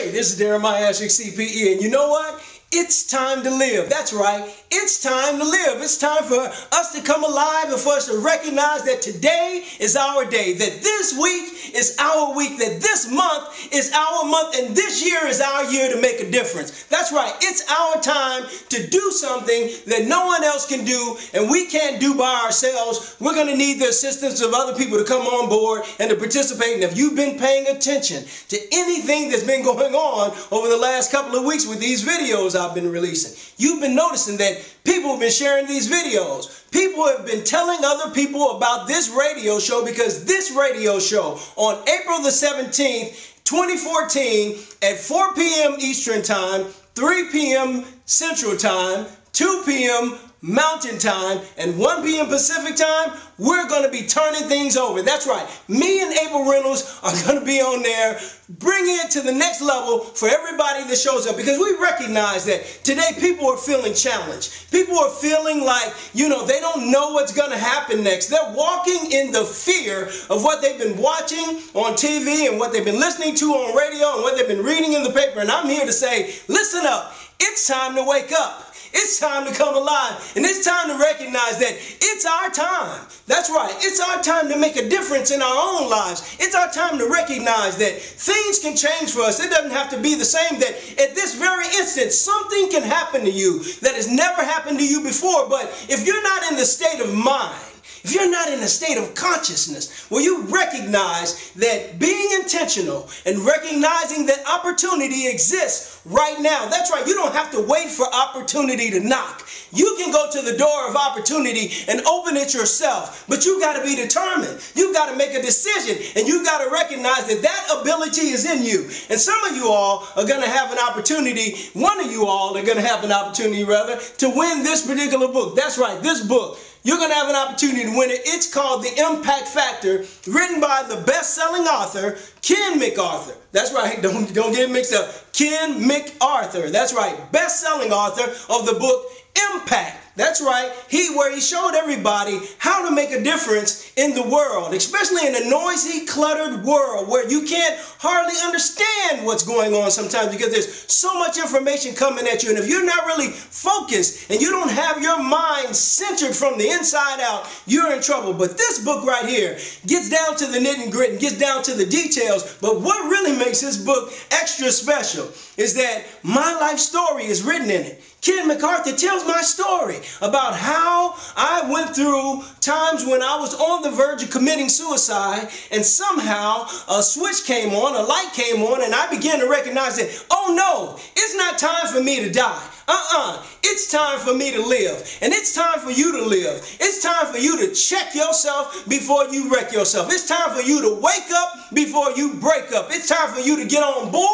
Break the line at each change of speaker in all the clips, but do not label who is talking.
Hey, this is Deremiah CPE, and you know what? It's time to live. That's right. It's time to live. It's time for us to come alive and for us to recognize that today is our day, that this week is our week, that this month is our month, and this year is our year to make a difference. That's right. It's our time to do something that no one else can do and we can't do by ourselves. We're going to need the assistance of other people to come on board and to participate. And if you've been paying attention to anything that's been going on over the last couple of weeks with these videos I've been releasing, you've been noticing that people have been sharing these videos. People have been telling other people about this radio show because this radio show on April the 17th, 2014 at 4 p.m. Eastern Time, 3 p.m. Central Time, 2 p.m. Mountain Time, and 1 p.m. Pacific Time, we're going to be turning things over. That's right. Me and Abel Reynolds are going to be on there, bringing it to the next level for everybody that shows up, because we recognize that today people are feeling challenged. People are feeling like, they don't know what's going to happen next. They're walking in the fear of what they've been watching on TV and what they've been listening to on radio and what they've been reading in the paper. And I'm here to say, listen up. It's time to wake up. It's time to come alive, and it's time to recognize that it's our time. That's right. It's our time to make a difference in our own lives. It's our time to recognize that things can change for us. It doesn't have to be the same, that at this very instant, something can happen to you that has never happened to you before. But if you're not in the state of mind, if you're not in a state of consciousness where you recognize that being intentional and recognizing that opportunity exists right now, that's right, you don't have to wait for opportunity to knock. You can go to the door of opportunity and open it yourself, but you got to be determined. You've got to make a decision, and you've got to recognize that that ability is in you. And some of you all are going to have an opportunity, one of you all are going to have an opportunity rather, to win this particular book. That's right, this book. You're going to have an opportunity to win it. It's called The Impact Factor, written by the best-selling author, Ken MacArthur. That's right, don't get it mixed up. Ken MacArthur. That's right, best-selling author of the book Impact. That's right, where he showed everybody how to make a difference in the world, especially in a noisy, cluttered world where you can't hardly understand what's going on sometimes because there's so much information coming at you. And if you're not really focused and you don't have your mind centered from the inside out, you're in trouble. But this book right here gets down to the nit and grit and gets down to the details. But what really makes this book extra special is that my life story is written in it. Ken MacArthur tells my story about how I went through times when I was on the verge of committing suicide, and somehow a switch came on, a light came on, and I began to recognize that, oh no, it's not time for me to die. It's time for me to live. And it's time for you to live. It's time for you to check yourself before you wreck yourself. It's time for you to wake up before you break up. It's time for you to get on board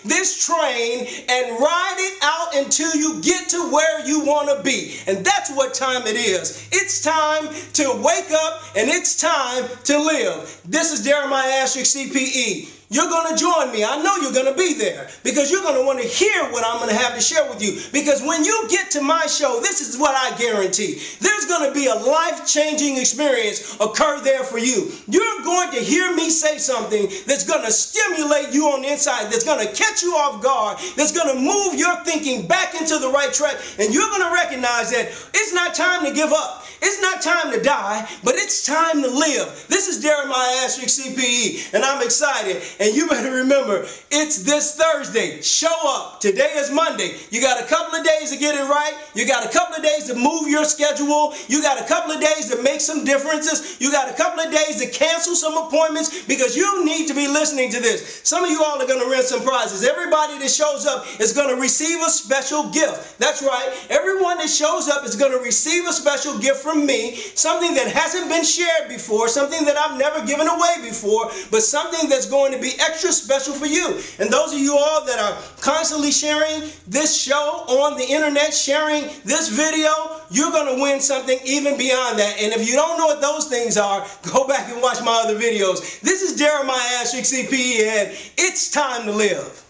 this train and ride it out until you get to where you want to be. And that's what time it is. It's time to wake up, and it's time to live. This is Deremiah CPE. You're going to join me. I know you're going to be there because you're going to want to hear what I'm going to have to share with you. Because when you get to my show, this is what I guarantee. There's going to be a life-changing experience occur there for you. You're going to hear me say something that's going to stimulate you on the inside, that's going to catch you off guard, that's going to move your thinking back into the right track. And you're going to recognize that it's not time to give up. It's not time to die, but it's time to live. This is Deremiah CPE, and I'm excited. And you better remember, it's this Thursday. Show up. Today is Monday. You got a couple of days to get it right. You got a couple of days to move your schedule. You got a couple of days to make some differences. You got a couple of days to cancel some appointments because you need to be listening to this. Some of you all are going to win some prizes. Everybody that shows up is going to receive a special gift. That's right. Everyone that shows up is going to receive a special gift from me, something that hasn't been shared before, something that I've never given away before, but something that's going to be extra special for you. And those of you all that are constantly sharing this show on the internet, sharing this video, you're going to win something even beyond that. And if you don't know what those things are, go back and watch my other videos. This is Deremiah CPE, and it's time to live.